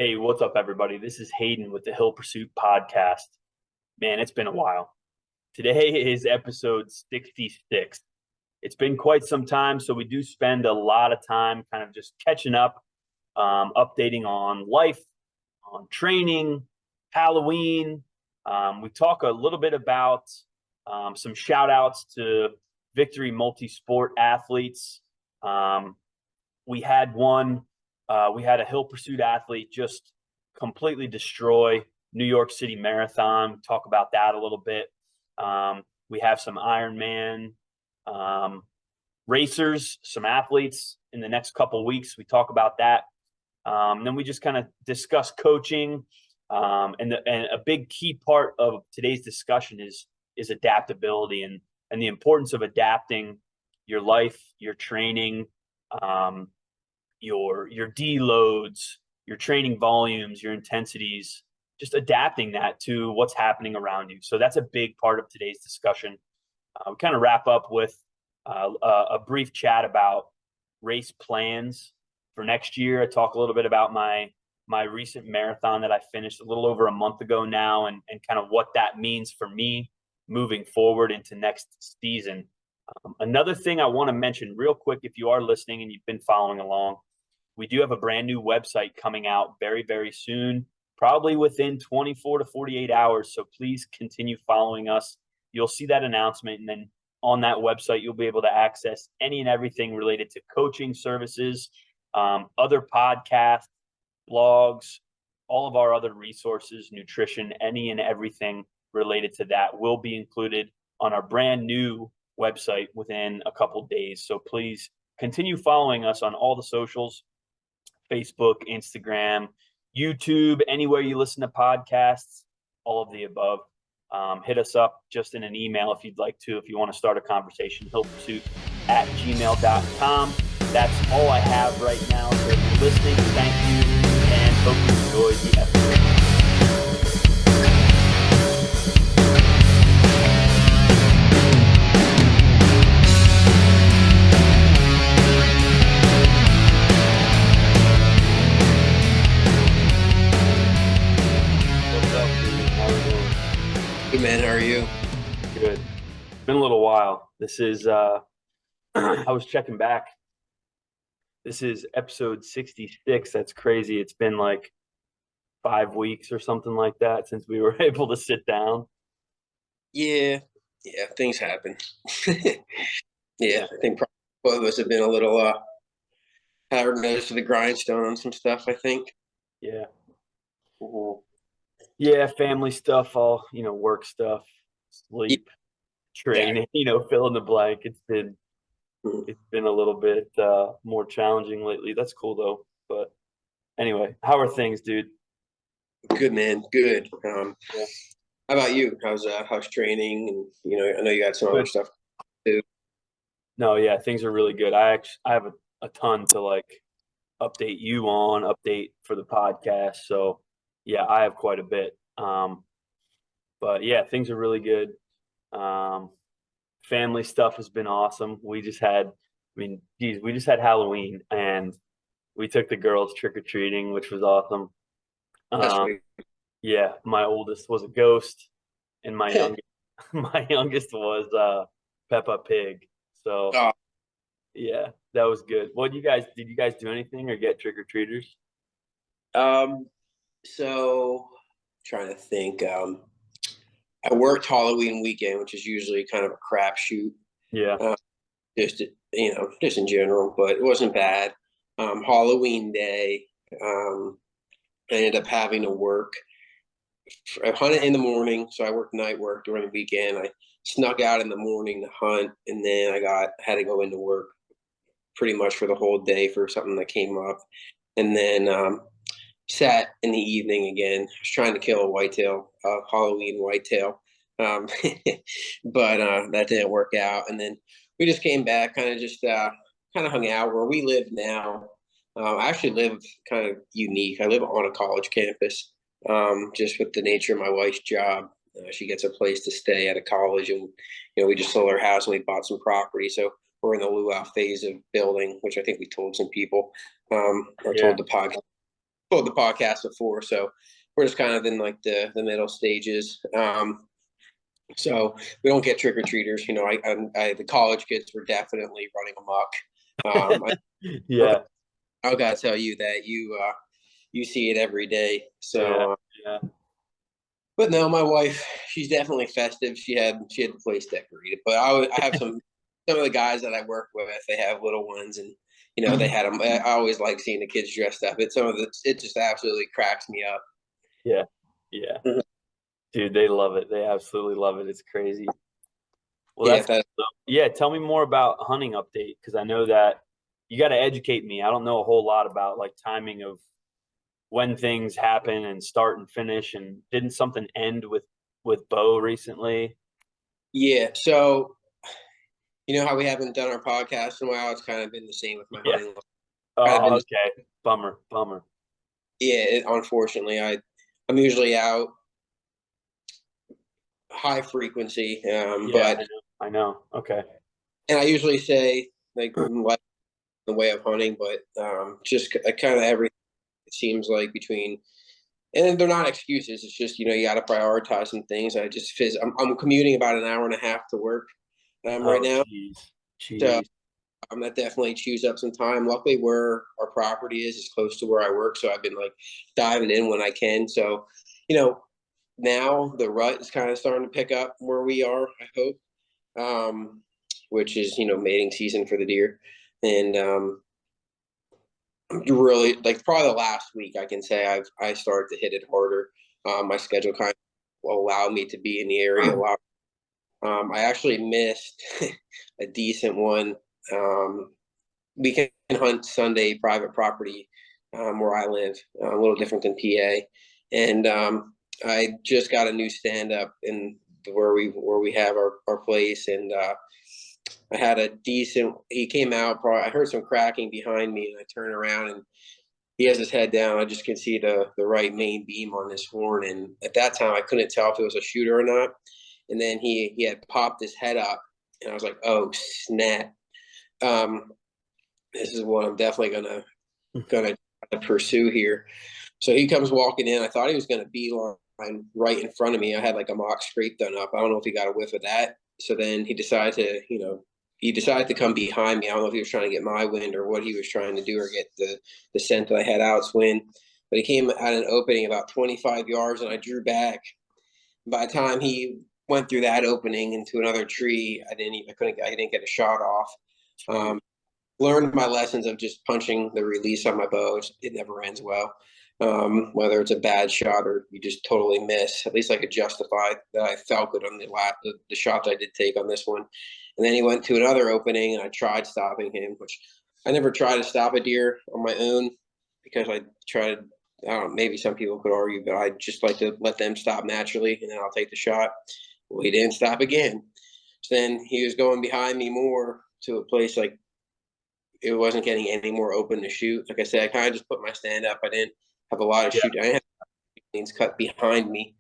Hey, what's up, everybody? This is Hayden with the Hill Pursuit Podcast. Man, it's been a while. Today is episode 66. It's been quite some time, so we do spend a lot of time kind of just catching up, updating on life, on training, Halloween. We talk a little bit about some shout outs to Victory Multisport athletes. We had one. We had a Hill Pursuit athlete just completely destroy New York City Marathon. Talk about that a little bit. We have some Ironman racers, some athletes in the next couple of weeks. We talk about that. Then we just kind of discuss coaching. And a big key part of today's discussion is adaptability and the importance of adapting your life, your training, your deloads, your training volumes, your intensities, just adapting that to what's happening around you. So that's a big part of today's discussion. We kind of wrap up with a brief chat about race plans for next year. I talk a little bit about my recent marathon that I finished a little over a month ago now, and kind of what that means for me moving forward into next season. Another thing I want to mention real quick, if you are listening and you've been following along, we do have a brand new website coming out very, very soon, probably within 24 to 48 hours. So please continue following us. You'll see that announcement. And then on that website, you'll be able to access any and everything related to coaching services, other podcasts, blogs, all of our other resources, nutrition, any and everything related to that will be included on our brand new website within a couple days. So please continue following us on all the socials, Facebook, Instagram, YouTube, anywhere you listen to podcasts, all of the above. Hit us up just in an email if you'd like to, if you want to start a conversation, hillpursuit@gmail.com. That's all I have right now. So if you're listening, thank you, and hope you enjoyed the episode. Good man, how are you? Good. It's been a little while. This is I was checking back. This is episode 66. That's crazy. It's been like 5 weeks or something like that since we were able to sit down. Yeah, things happen. Yeah, I think probably both of us have been a little hard nose to the grindstone on some stuff, I think. Yeah. Mhm. Yeah, family stuff, all, work stuff, sleep, training, fill in the blank. It's been a little bit more challenging lately. That's cool though. But anyway, how are things, dude? Good man, good. Yeah. How about you? How's training? And I know you got some other stuff too. No, yeah, things are really good. I have a ton to update you on, update for the podcast. So yeah, I have quite a bit. But yeah, things are really good. Family stuff has been awesome. We just had Halloween, and we took the girls trick-or-treating, which was awesome. That's sweet. Yeah, my oldest was a ghost, and my youngest was Peppa Pig. So Oh, yeah, that was good. Did you guys do anything or get trick-or-treaters? so trying to think. I worked Halloween weekend, which is usually kind of a crapshoot. Yeah. Just just in general, but it wasn't bad. Halloween day, I ended up having to work. I hunted in the morning, so I worked night work during the weekend. I snuck out in the morning to hunt, and then I had to go into work pretty much for the whole day for something that came up, and then sat in the evening again. I was trying to kill a whitetail, Halloween whitetail, but that didn't work out. And then we just came back, kind of just kind of hung out where we live now. I actually live kind of unique. I live on a college campus, just with the nature of my wife's job. She gets a place to stay at a college, and we just sold our house and we bought some property. So we're in the luau phase of building, which I think we told some people, or told the podcast. told the podcast before, so we're just kind of in like the middle stages. So we don't get trick or treaters. You know, the college kids were definitely running amok. Yeah, I gotta tell you that you see it every day. yeah, So, yeah. but no, my wife, she's definitely festive. She had the place decorated. But I have some of the guys that I work with. They have little ones, and you know they had them. I always like seeing the kids dressed up. It just absolutely cracks me up. Yeah, yeah. Mhm. Dude, they love it. They absolutely love it. It's crazy. Well, Yeah, that's yeah. Tell me more about hunting update because I know that you got to educate me. I don't know a whole lot about like timing of when things happen and start and finish. And didn't something end with Bo recently? yeah. So you know how we haven't done our podcast in a while. It's kind of been the same with my Yeah. hunting. Kind of Oh, been okay. Bummer, bummer. yeah. Unfortunately, I'm usually out high frequency, Yeah, but I know. Okay. and I usually say like the way of hunting, but just kind of everything it seems like between, and they're not excuses. It's just, you know, you got to prioritize some things. I'm commuting about an hour and a half to work right Oh, now, jeez, so jeez. that definitely chews up some time. Luckily, where our property is close to where I work, so I've been like diving in when I can. So, you know, now the rut is kind of starting to pick up where we are. I hope, which is, you know, mating season for the deer, and really like probably the last week I can say I started to hit it harder. My schedule kind of allowed me to be in the area a lot. I actually missed a decent one. We can hunt Sunday private property where I live, a little different than PA, and I just got a new stand up in where we have our place, and I had a decent. He came out. Probably I heard some cracking behind me, and I turn around and he has his head down. I just can see the right main beam on his horn, and at that time I couldn't tell if it was a shooter or not. And then he had popped his head up, and I was like, "Oh snap! Um, this is what I'm definitely gonna pursue here." So he comes walking in. I thought he was gonna beeline right in front of me. I had like a mock scrape done up. I don't know if he got a whiff of that. So then he decided to come behind me. I don't know if he was trying to get my wind or what he was trying to do or get the scent that I had out's wind. But he came at an opening about 25 yards, and I drew back. By the time he went through that opening into another tree, I didn't get a shot off. Jeez. Learned my lessons of just punching the release on my bow. It never ends well. Whether it's a bad shot or you just totally miss, at least I could justify that I felt good on the shot I did take on this one. And then he went to another opening, and I tried stopping him, which I never try to stop a deer on my own because I tried. I don't know, maybe some people could argue, but I just like to let them stop naturally, and then I'll take the shot. Well, he didn't stop again. So then he was going behind me more to a place like it wasn't getting any more open to shoot. Like I said, I kind of just put my stand up. I didn't have a lot of Yeah. shoot. I didn't have things cut behind me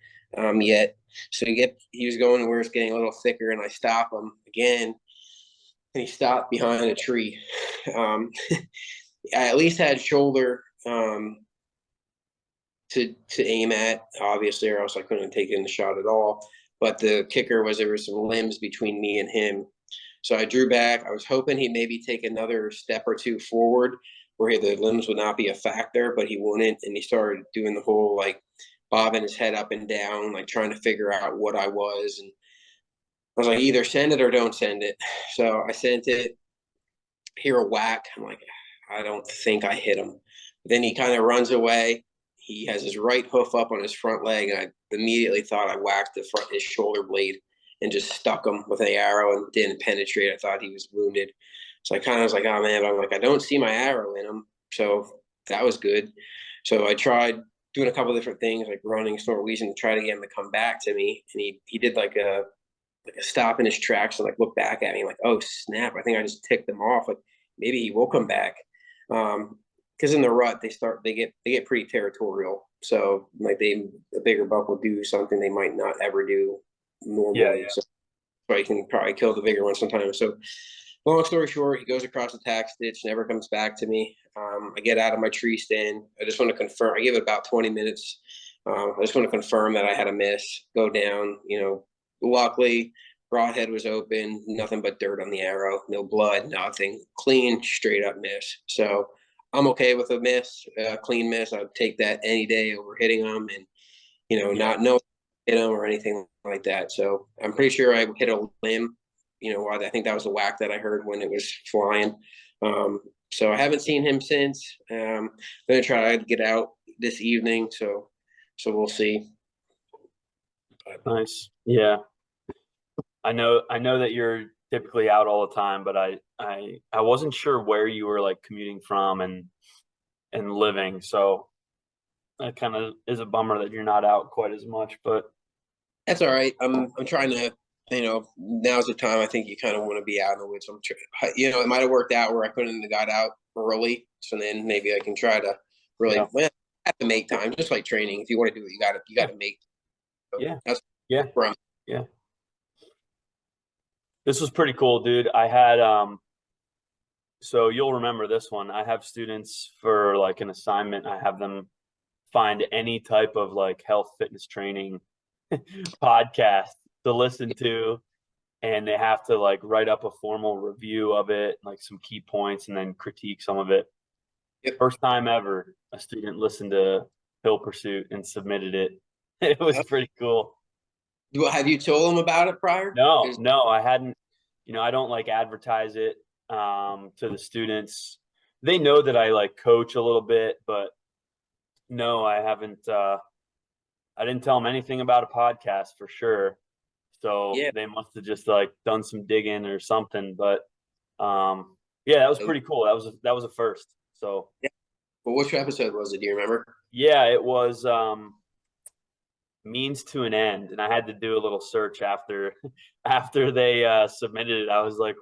yet. So he was going where it's getting a little thicker, and I stop him again, and he stopped behind a tree. Um, I at least had shoulder to aim at, obviously, or else I couldn't have taken the shot at all. But the kicker was there were some limbs between me and him. So I drew back. I was hoping he'd maybe take another step or two forward where the limbs would not be a factor, but he wouldn't. And he started doing the whole like bobbing his head up and down, like trying to figure out what I was. And I was like, either send it or don't send it. So I sent it, hear a whack. I'm like, I don't think I hit him. Then he kind of runs away. He has his right hoof up on his front leg, and I immediately thought I whacked his shoulder blade and just stuck him with an arrow and didn't penetrate. I thought he was wounded. So I kind of was like, oh man, but I'm like, I don't see my arrow in him. So that was good. So I tried doing a couple different things like running, snort, wheezing to try to get him to come back to me. And he did like a stop in his tracks and like look back at me like, oh snap, I think I just ticked him off. Like maybe he will come back. Because in the rut they get pretty territorial. So like the bigger buck will do something they might not ever do Yeah, normally. yeah. So I can probably kill the bigger one sometimes. So long story short, he goes across the tax ditch, never comes back to me. I get out of my tree stand. I just want to confirm. I give it about 20 minutes. I just want to confirm that I had a miss. Go down. Luckily, broadhead was open. Nothing but dirt on the arrow. No blood. Nothing. Clean, straight up miss. So I'm okay with a miss, clean miss. I'd take that any day over hitting them, and Yeah. not no hit them or anything like that. So I'm pretty sure I hit a limb. I think that was a whack that I heard when it was flying. So I haven't seen him since. I'm gonna try to get out this evening, so we'll see. Nice. Yeah. I know that you're typically out all the time, but I wasn't sure where you were like commuting from and living. So that kind of is a bummer that you're not out quite as much, but That's all right. I'm trying to. Now's the time. I think you kind of want to be out in the woods. It might have worked out where I couldn't have got out early, so then maybe I can try to really yeah. have to make time, just like training. If you want to do it, you Yeah. got to make. So Yeah. that's Yeah. where I'm. Yeah. This was pretty cool, dude. I had so you'll remember this one. I have students for like an assignment. I have them find any type of like health fitness training podcast to listen to, and they have to like write up a formal review of it, like some key points, and then critique some of it. Yep. First time ever a student listened to Hill Pursuit and submitted it. It was pretty cool. Have you told them about it prior? No, I hadn't. I don't like advertise it to the students. They know that I like coach a little bit, but no, I haven't. I didn't tell them anything about a podcast for sure. So Yeah. they must have just like done some digging or something. But yeah, that was pretty cool. That was a first. So Yeah. Well, which episode was it? Do you remember? yeah, it was means to an end, and I had to do a little search after after they submitted it. I was like,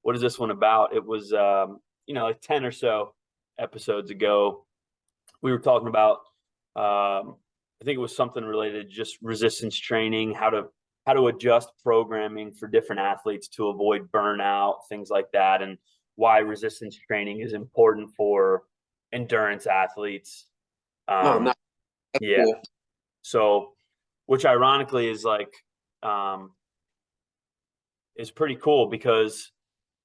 what is this one about? It was like 10 or so episodes ago. We were talking about I think it was something related to just resistance training, how to adjust programming for different athletes to avoid burnout, things like that, and why resistance training is important for endurance athletes. Oh, Um, no, that's yeah. cool. So, which ironically is like um, is pretty cool because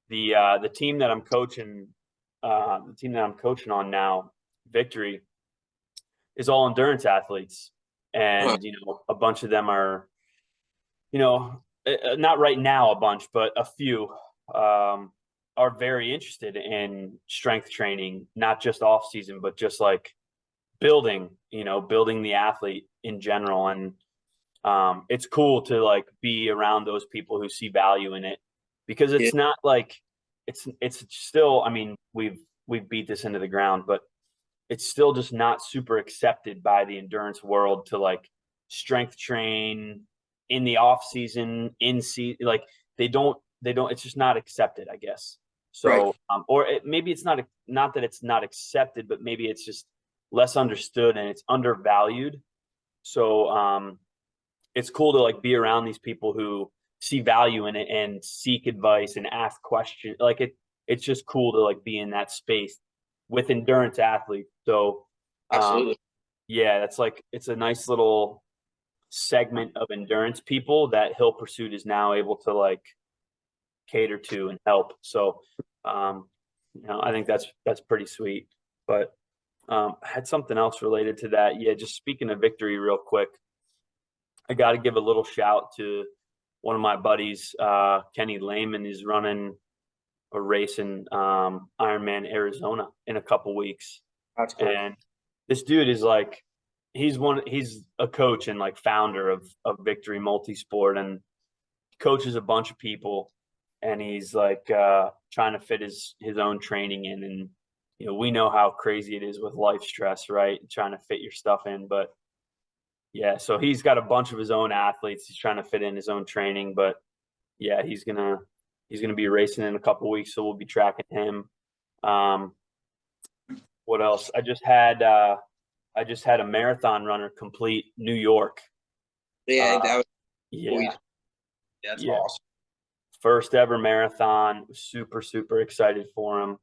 the team that I'm coaching, on now, Victory, is all endurance athletes, Huh. and a bunch of them are not right now a bunch, but a few um, are very interested in strength training, not just off season, but just like building the athlete in general. And it's cool to like be around those people who see value in it, because Yeah. it's not like it's still, I mean, we've beat this into the ground, but it's still just not super accepted by the endurance world to like strength train in the off season, in season. Like they don't it's just not accepted, I guess. Right. So maybe it's not that it's not accepted, but maybe it's just less understood and it's undervalued. So it's cool to like be around these people who see value in it and seek advice and ask questions. Like it's just cool to like be in that space with endurance athletes. So Absolutely. yeah, that's like it's a nice little segment of endurance people that Hill Pursuit is now able to like cater to and help. So I think that's pretty sweet. But I had something else related to that. Yeah, just speaking of Victory real quick, I got to give a little shout to one of my buddies, Kenny Lehman, is running a race in Ironman Arizona in a couple weeks. That's cool. And this dude is like, he's a coach and like founder of Victory Multisport, and coaches a bunch of people. And he's like trying to fit his own training in. And, we know how crazy it is with life stress, right? Trying to fit your stuff in. But yeah, so he's got a bunch of his own athletes. He's trying to fit in his own training, but yeah, he's gonna be racing in a couple weeks, so we'll be tracking him. Um, what else? I just had a marathon runner complete New York. Yeah, Uh, that was cool. yeah, That's yeah, awesome. first ever marathon. Super, super excited for him.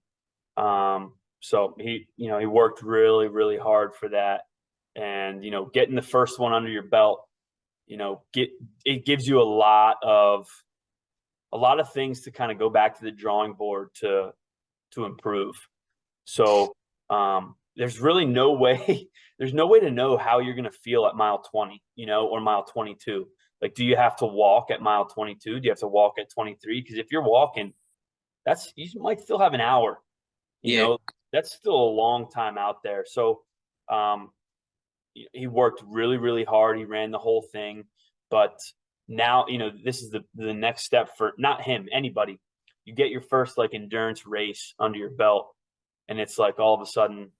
So he worked really, really hard for that. And, getting the first one under your belt, it gives you a lot of things to kind of go back to the drawing board to improve. So there's really no way there's no way to know how you're going to feel at mile 20, or mile 22. Like, do you have to walk at mile 22? Do you have to walk at 23? Because if you're walking, you might still have an hour. You Yeah. know, that's still a long time out there. So um, he worked really, really hard. He ran the whole thing, but now this is the next step for not him, anybody. You get your first like endurance race under your belt, and it's like all of a sudden,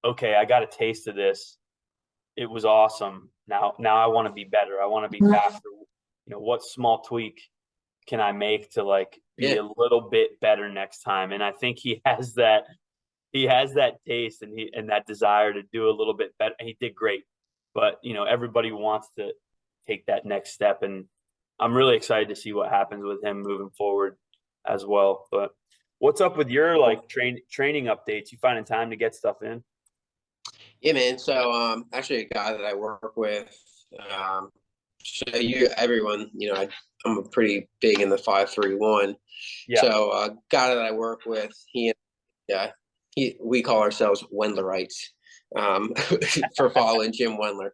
okay, I got a taste of this. It was awesome. Now I want to be better. I want to be faster. What small tweak can I make to like be Yeah. a little bit better next time? And I think he has that. He has that taste and that desire to do a little bit better. He did great, but everybody wants to take that next step, and I'm really excited to see what happens with him moving forward as well. But what's up with your like training updates? You finding time to get stuff in? Yeah, man. So actually a guy that I work with, so everyone, I'm a pretty big in the 5-3-1. Yeah. So guy that I work with, we call ourselves Wendlerites, for following Jim Wendler.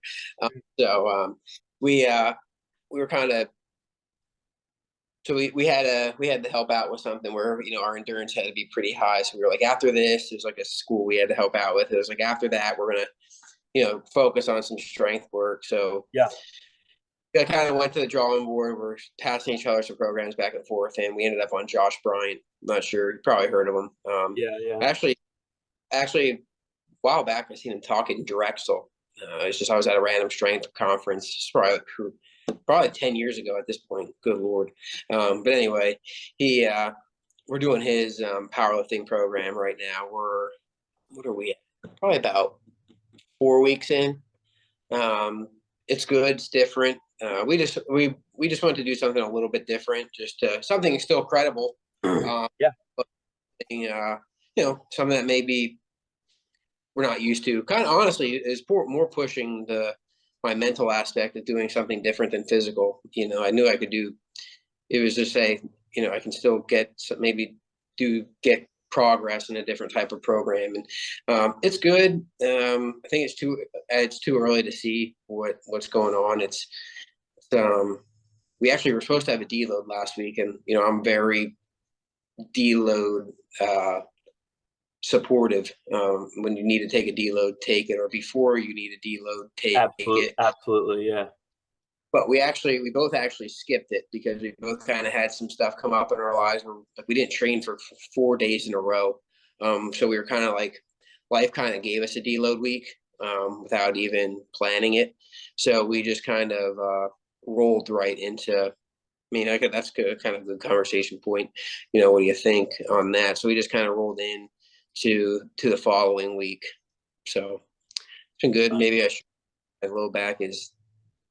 So we were kind of, so we had to help out with something where our endurance had to be pretty high. So we were like, after this, there's like a school we had to help out with. It was like, after that, we're gonna focus on some strength work. So Yeah. I kind of went to the drawing board. We're passing each other some programs back and forth, and we ended up on Josh Bryant. I'm not sure, you probably heard of him. Yeah. Yeah. Actually, a while back I seen him talking Drexel. It's just I was at a random strength conference. It's probably 10 years ago at this point. Good Lord. But anyway, we're doing his powerlifting program right now. What are we at? Probably about 4 weeks in. It's good. It's different. We just wanted to do something a little bit different, just something still credible. Yeah. But, something that maybe we're not used to. Kind of honestly is more pushing my mental aspect of doing something different than physical. I knew I could do. It was just say, I can still get progress in a different type of program, and it's good. I think it's too early to see what's going on. We actually were supposed to have a deload last week, and I'm very deload supportive. When you need to take a deload, take it, or before you need a deload, take Absolutely. it. Absolutely. Yeah. But we both actually skipped it because we both kind of had some stuff come up in our lives where like we didn't train for 4 days in a row. So we were kind of like, life kind of gave us a deload week without even planning it. So we just kind of rolled right into. That's kind of a good conversation point. What do you think on that? So we just kind of rolled in to the following week. So it's been good. Maybe my low back is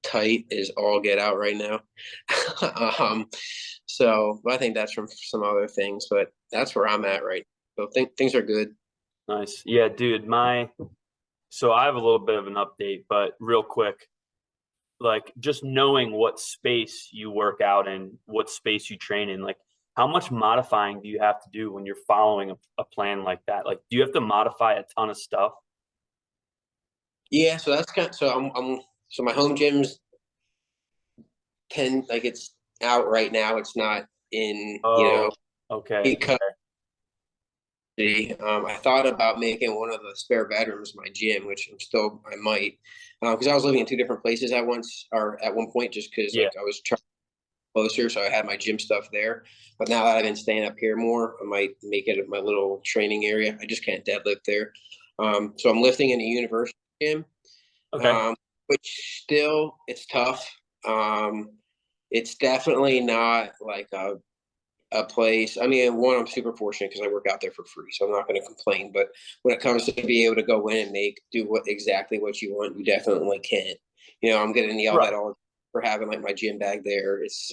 tight as all get out right now. So I think that's from some other things, but that's where I'm at right now. So things are good. Nice. Yeah, dude. So I have a little bit of an update, but real quick, like just knowing what space you work out in, what space you train in, like how much modifying do you have to do when you're following a plan like that? Like, do you have to modify a ton of stuff? Yeah, so that's kind of, so my home gym's it's out right now. It's not in, Oh, okay. because I thought about making one of the spare bedrooms my gym, which I might, because I was living in two different places at once, or at one point, just because Yeah. like I was trying closer, so I had my gym stuff there. But now that I've been staying up here more, I might make it my little training area. I just can't deadlift there. So I'm lifting in a university gym, Okay. which still it's tough. It's definitely not like a place. One, I'm super fortunate because I work out there for free, so I'm not going to complain. But when it comes to be able to go in and do exactly what you want, you definitely can. I'm getting yelled Right. at all for having like my gym bag there. It's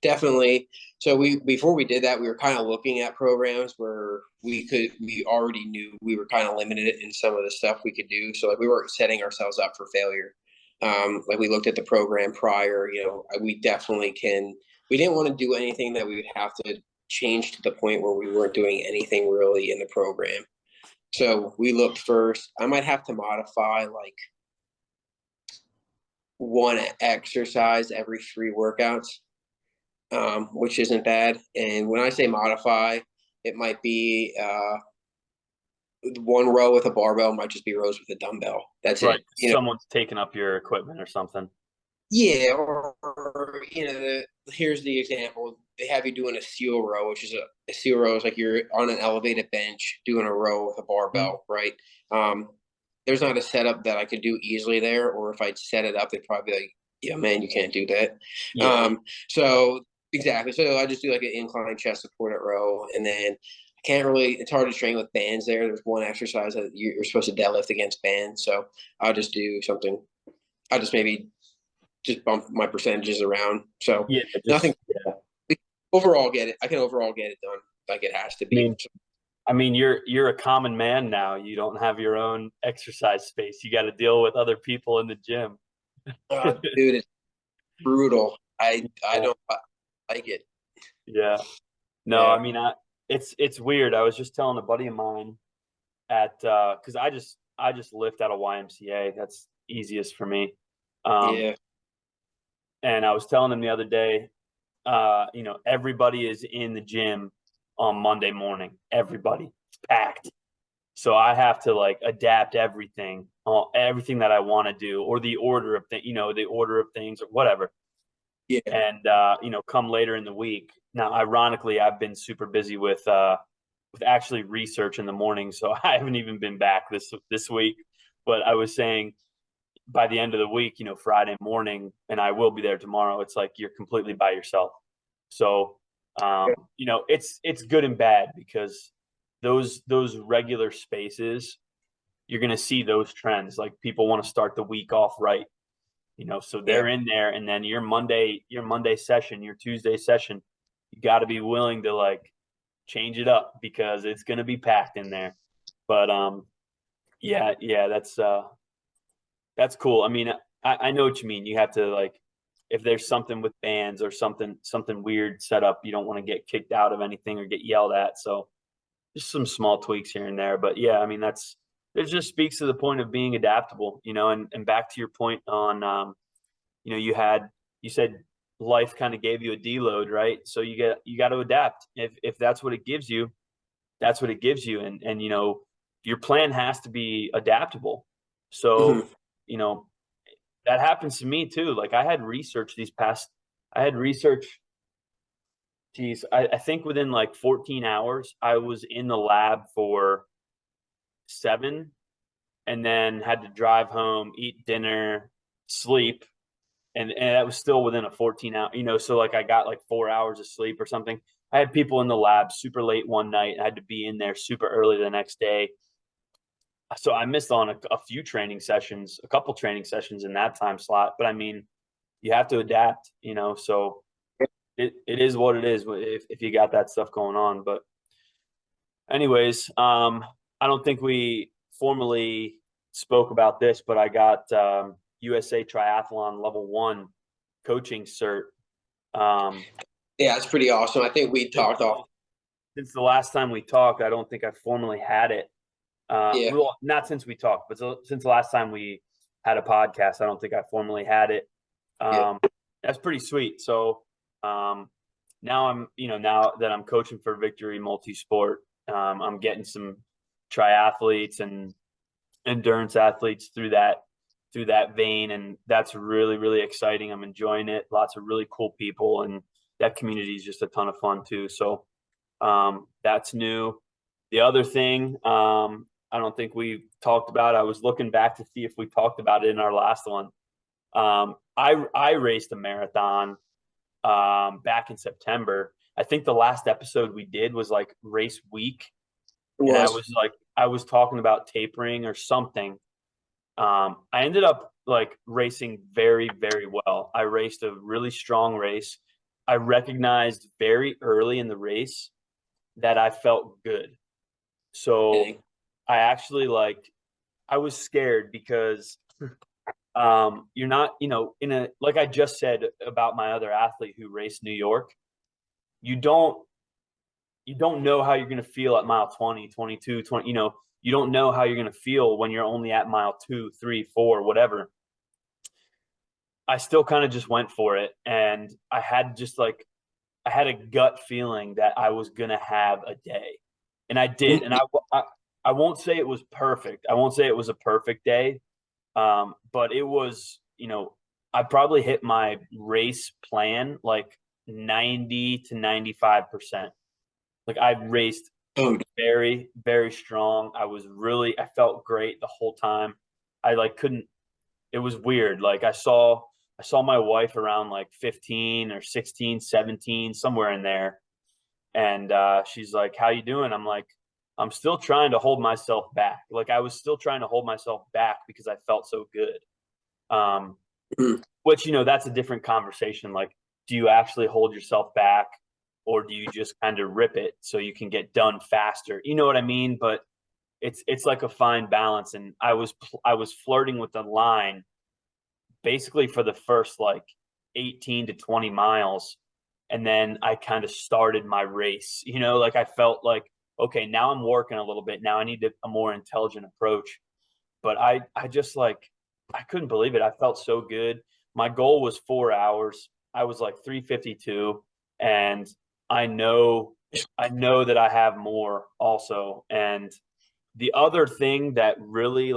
definitely. So before we did that, we were kind of looking at programs where we already knew we were kind of limited in some of the stuff we could do. So like we weren't setting ourselves up for failure. Like we looked at the program prior, we definitely can. We didn't want to do anything that we would have to change to the point where we weren't doing anything really in the program. So we looked first. I might have to modify like one exercise every 3 workouts, which isn't bad. And when I say modify, it might be 1 row with a barbell, might just be rows with a dumbbell. That's Right. it. Someone's taking up your equipment or something. Yeah, or here's the example. They have you doing a seal row, which is a seal row is like you're on an elevated bench doing a row with a Mhm. barbell, right? There's not a setup that I could do easily there, or if I'd set it up, they'd probably be like, "Yeah, man, you can't do that." Yeah. So exactly. So I just do like an incline chest supported row, and then I can't really. It's hard to train with bands there. There's one exercise that you're supposed to deadlift against bands, so I'll just do something. I'll just maybe just bump my percentages around. So Yeah. nothing Just, yeah. overall get it. I can overall get it done like it has to I be. mean, you're a common man now. You don't have your own exercise space. You got to deal with other people in the gym. Dude, it's brutal. I don't like it. Yeah. No, Yeah. it's weird. I was just telling a buddy of mine at because I just lift out of YMCA. That's easiest for me. Um, Yeah. and I was telling him the other day, everybody is in the gym on Monday morning. Everybody, it's packed. So I have to like adapt everything that I want to do, or the order of things or whatever. Yeah. And come later in the week. Now, ironically, I've been super busy with actually research in the morning, so I haven't even been back this week. But I was saying by the end of the week, Friday morning, and I will be there tomorrow. It's like you're completely by yourself. So, it's good and bad because those regular spaces, you're going to see those trends. Like people want to start the week off right, so Yeah. they're in there, and then your Monday session, your Tuesday session, you got to be willing to like change it up because it's going to be packed in there. But yeah, that's cool. I mean, I know what you mean. You have to like, if there's something with bands or something weird set up, you don't want to get kicked out of anything or get yelled at. So just some small tweaks here and there. But yeah, I mean, it just speaks to the point of being adaptable, and back to your point on, you said life kind of gave you a deload, right? So you got to adapt. If that's what it gives you, that's what it gives you. And your plan has to be adaptable. So, Mhm. you know, that happens to me too. Like I had research, geez, I think within like 14 hours, I was in the lab for 7 and then had to drive home, eat dinner, sleep. And that was still within a 14 hour, so like I got like 4 hours of sleep or something. I had people in the lab super late one night. I had to be in there super early the next day. So I missed on a few training sessions, a couple training sessions in that time slot. But I mean, you have to adapt, so it is what it is if you got that stuff going on. But anyways, I don't think we formally spoke about this, but I got USA Triathlon Level 1 coaching cert. Um, Yeah, it's pretty awesome. I think we since, talked off. since the last time we talked, I don't think I formally had it. Yeah. Well, not since we talked, but since the last time we had a podcast, I don't think I formally had it. Yeah. Um, that's pretty sweet. So now that I'm coaching for Victory Multisport, I'm getting some triathletes and endurance athletes through that vein, and that's really really exciting. I'm enjoying it. Lots of really cool people, and that community is just a ton of fun too. So that's new. The other thing, I don't think we talked about. I was looking back to see if we talked about it in our last one. I raced a marathon back in September. I think the last episode we did was like race week, It and was. I was talking about tapering or something. I ended up like racing very very well. I raced a really strong race. I recognized very early in the race that I felt good. So Okay. I actually I was scared because you're not, in a, like I just said about my other athlete who raced New York, you don't you don't know how you're going to feel at mile 20, 22, 20. You don't know how you're going to feel when you're only at mile 2, 3, 4, whatever. I still kind of just went for it, and I had a gut feeling that I was going to have a day, and I did. And I won't say it was perfect. I won't say it was a perfect day. But it was, I probably hit my race plan like 90 to 95%. Like I raced Oh, very, very strong. I felt great the whole time. I couldn't, it was weird. Like I saw my wife around like 15 or 16, 17, somewhere in there. And she's like, "How you doing?" I'm like, "I'm still trying to hold myself back." Like I was still trying to hold myself back because I felt so good. Um, mm, which, that's a different conversation. Like, do you actually hold yourself back, or do you just kind of rip it so you can get done faster? You know what I mean? But it's like a fine balance. And I was flirting with the line basically for the first like 18 to 20 miles. And then I kind of started my race, like I felt like, okay, now I'm working a little bit. Now I need a more intelligent approach. But I just I couldn't believe it. I felt so good. My goal was 4 hours. I was like 3:52, and I know I know that I have more also. And the other thing that really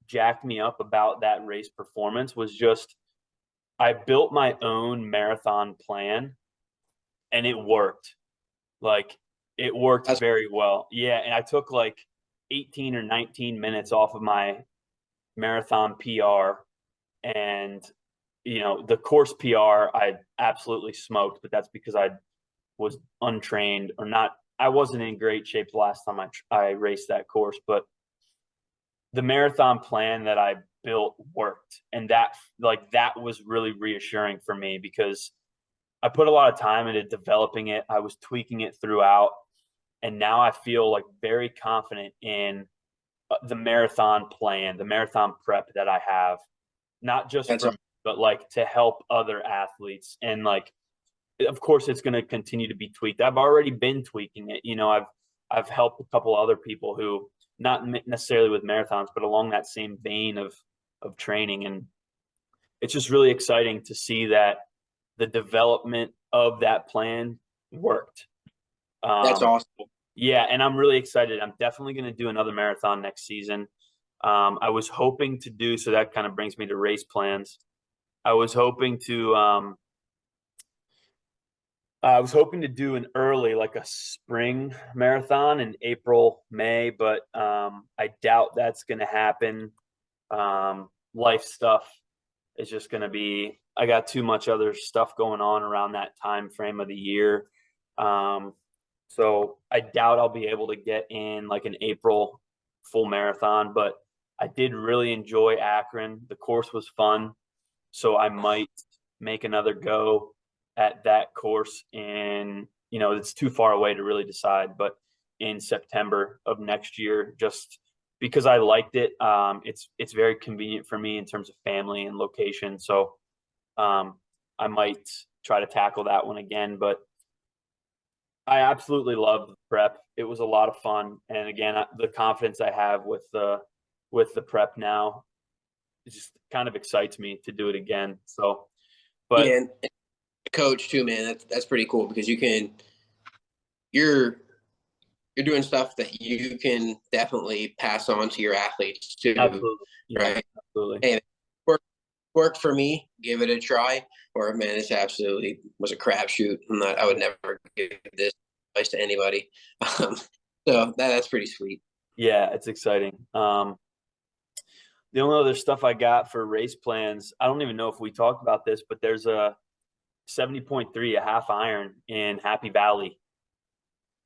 jacked me up about that race performance was just I built my own marathon plan, and it worked. Like it worked that's very well. Yeah, and I took like 18 or 19 minutes off of my marathon PR, and the course PR I absolutely smoked, but that's because I was untrained or not. I wasn't in great shape the last time I raced that course, but the marathon plan that I built worked, and that was really reassuring for me because I put a lot of time into developing it. I was tweaking it throughout, and now I feel like very confident in the marathon plan, the marathon prep that I have, not just that's for me, but to help other athletes. And of course, it's going to continue to be tweaked. I've already been tweaking it. I've helped a couple other people who not necessarily with marathons, but along that same vein of training. And it's just really exciting to see that the development of that plan worked. that's Um, awesome. yeah, and I'm really excited. I'm definitely going to do another marathon next season. I was hoping to do so. That kind of brings me to race plans. I was hoping to I was hoping to do an early, like a spring marathon in April, May, but I doubt that's going to happen. Life stuff is just going to be. I got too much other stuff going on around that time frame of the year, um, so I doubt I'll be able to get in like an April full marathon. But I did really enjoy Akron. The course was fun, so I might make another go at that course in, it's too far away to really decide, but in September of next year, just because I liked it. It's very convenient for me in terms of family and location. So um, I might try to tackle that one again, but I absolutely loved the prep. It was a lot of fun. And again, the confidence I have with the prep now, it just kind of excites me to do it again. So, Yeah, but and coach too, man. That's pretty cool because you're you're doing stuff that you can definitely pass on to your athletes too, absolutely, yeah, right? absolutely. Hey, worked for me. Give it a try. Or man, this absolutely was a crapshoot. I would never give this advice to anybody. Um, so that's pretty sweet. Yeah, it's exciting. The only other stuff I got for race plans, I don't even know if we talked about this, but there's a 70.3, a half iron in Happy Valley.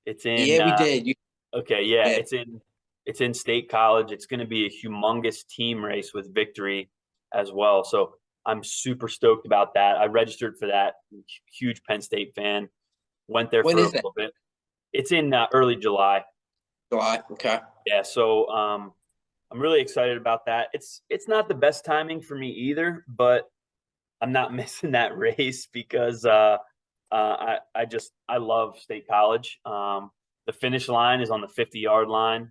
It's in Yeah, we did. okay, yeah, Yeah, it's in State College. It's going to be a humongous team race with victory as well. So I'm super stoked about that. I registered for that. Huge Penn State fan. Went there When for a is that? little bit. It's in early July. July. Okay. Yeah, so I'm really excited about that. It's not the best timing for me either, but I'm not missing that race because I love State College. The finish line is on the 50-yard line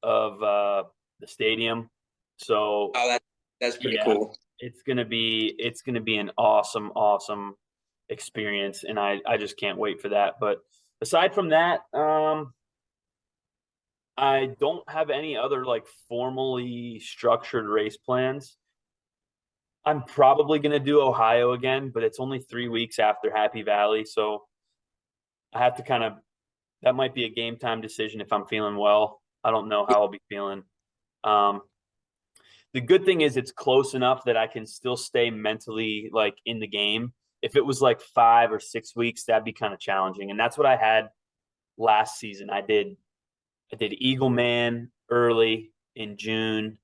of the stadium, so Oh, that's pretty yeah, cool. it's gonna be an awesome experience, and I just can't wait for that. But aside from that, I don't have any other like formally structured race plans. I'm probably gonna do Ohio again, but it's only 3 weeks after Happy Valley, so I have to kind of that might be a game time decision if I'm feeling well. I don't know how I'll be feeling. Um, the good thing is it's close enough that I can still stay mentally like in the game. If it was like 5 or 6 weeks, that'd be kind of challenging, and that's what I had last season. I did Eagle Man early in June,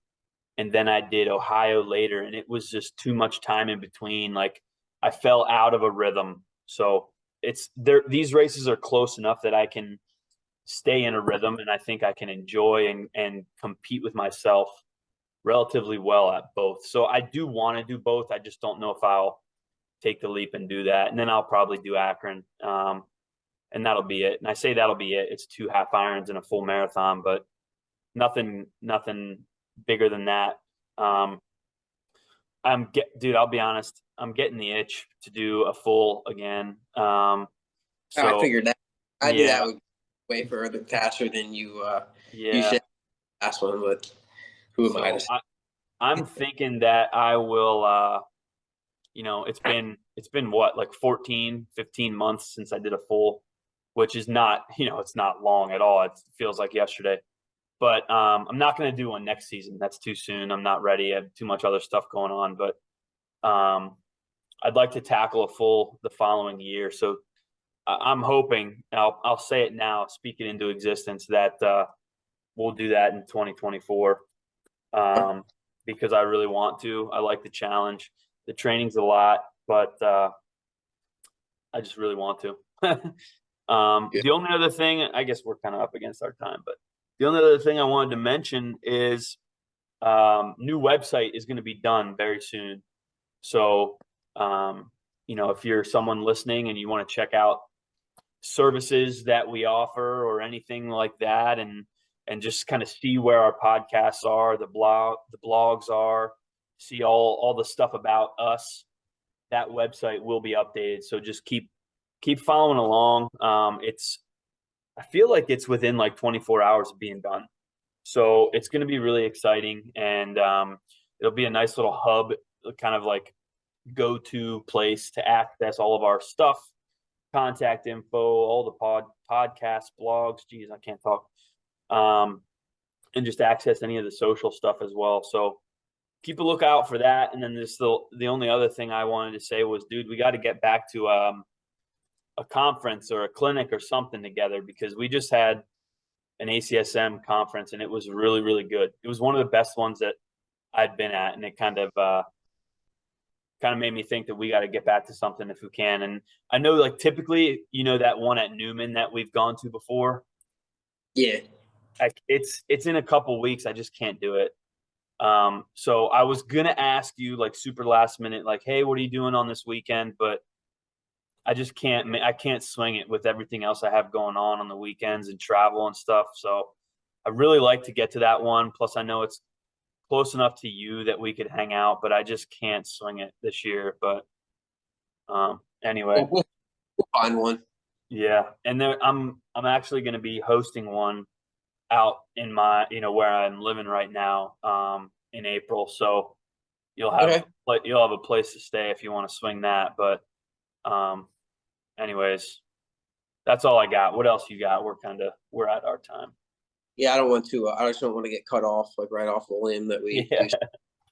and then I did Ohio later, and it was just too much time in between. Like I fell out of a rhythm. So it's there. These races are close enough that I can stay in a rhythm, and I think I can enjoy and compete with myself relatively well at both. So I do want to do both. I just don't know if I'll take the leap and do that, and then I'll probably do Akron. And that'll be it. And I say that'll be it. It's 2 half irons and a full marathon, but nothing bigger than that. Um, dude. I'll be honest. I'm getting the itch to do a full again. I So figured that. I knew yeah, that would be way further faster than you yeah. said last one, but who am I to So say? I'm thinking that I will. It's been what, like 14, 15 months since I did a full, which is not, it's not long at all. It feels like yesterday. But I'm not going to do one next season. That's too soon. I'm not ready. I have too much other stuff going on. But um, I'd like to tackle a full the following year. So I'm hoping. I'll say it now, speak it into existence that we'll do that in 2024 because I really want to. I like the challenge. The training's a lot, but I just really want to. Good. The only other thing, I guess we're kind of up against our time, but the only other thing I wanted to mention is new website is going to be done very soon. So, if you're someone listening and you want to check out services that we offer or anything like that, and just kind of see where our podcasts are, the blogs are, see all the stuff about us, that website will be updated. So just keep following along. I feel like it's within like 24 hours of being done. So it's going to be really exciting, and it'll be a nice little hub, kind of like go-to place to access all of our stuff, contact info, all the podcasts, blogs. Geez, I can't talk. Um, and just access any of the social stuff as well. So keep a lookout for that. And then the only other thing I wanted to say was, dude, we got to get back to a conference or a clinic or something together, because we just had an ACSM conference and it was really, really good. It was one of the best ones that I'd been at, and it kind of made me think that we got to get back to something if we can. And I know, like, typically, that one at Newman that we've gone to before, Yeah. it's in a couple weeks. I just can't do it. So I was gonna ask you, like, super last minute, like, hey, what are you doing on this weekend? But I just can't. I can't swing it with everything else I have going on the weekends and travel and stuff. So I really like to get to that one. Plus, I know it's close enough to you that we could hang out, but I just can't swing it this year. But anyway, We'll find one. yeah. And there, I'm actually going to be hosting one out in my, where I'm living right now, in April. So you'll have Okay. you'll have a place to stay if you want to swing that. But um, anyways, that's all I got. What else you got? We're at our time. Yeah, I don't want to. I just don't want to get cut off like right off the limb that we. Yeah. That's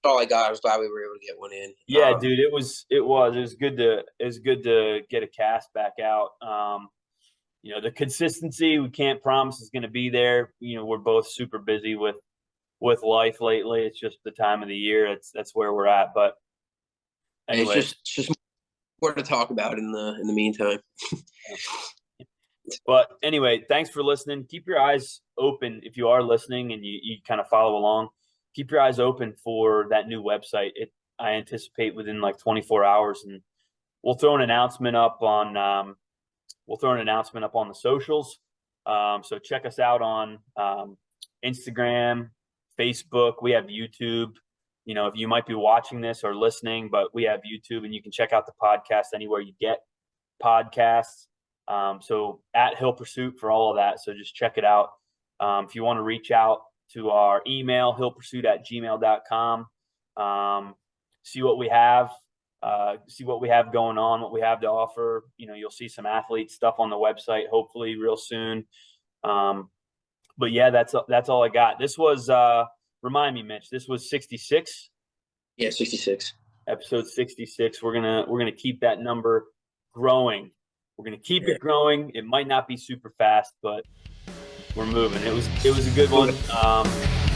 all I got. I was glad we were able to get one in. Yeah, dude, it was good to get a cast back out. The consistency we can't promise is going to be there. We're both super busy with life lately. It's just the time of the year. That's where we're at. But And Anyway, it's just more to talk about in the meantime. but anyway, thanks for listening. Keep your eyes open if you are listening and you kind of follow along. Keep your eyes open for that new website. I anticipate within like 24 hours, and we'll throw an announcement up on the socials. So check us out on Instagram, Facebook. We have YouTube. If you might be watching this or listening, but we have YouTube, and you can check out the podcast anywhere you get podcasts. So at Hill Pursuit for all of that. So just check it out. If you want to reach out to our email, hillpursuit@gmail.com, see what we have. See what we have going on, what we have to offer. You'll see some athlete stuff on the website, hopefully real soon. But yeah, that's all I got. This was, remind me, Mitch, this was 66. Yeah, 66. Episode 66. We're gonna keep that number growing. We're gonna keep it growing. It might not be super fast, but we're moving. It was a good one.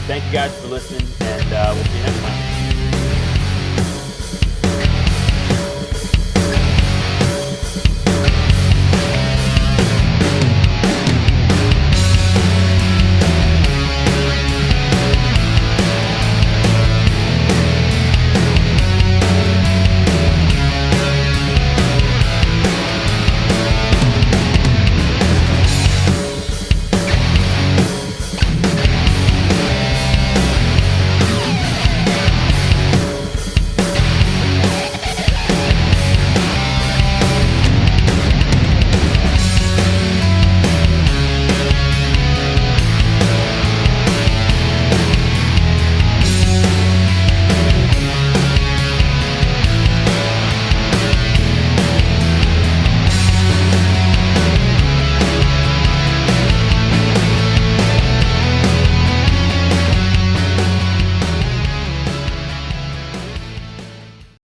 Thank you guys for listening, and we'll see you next time.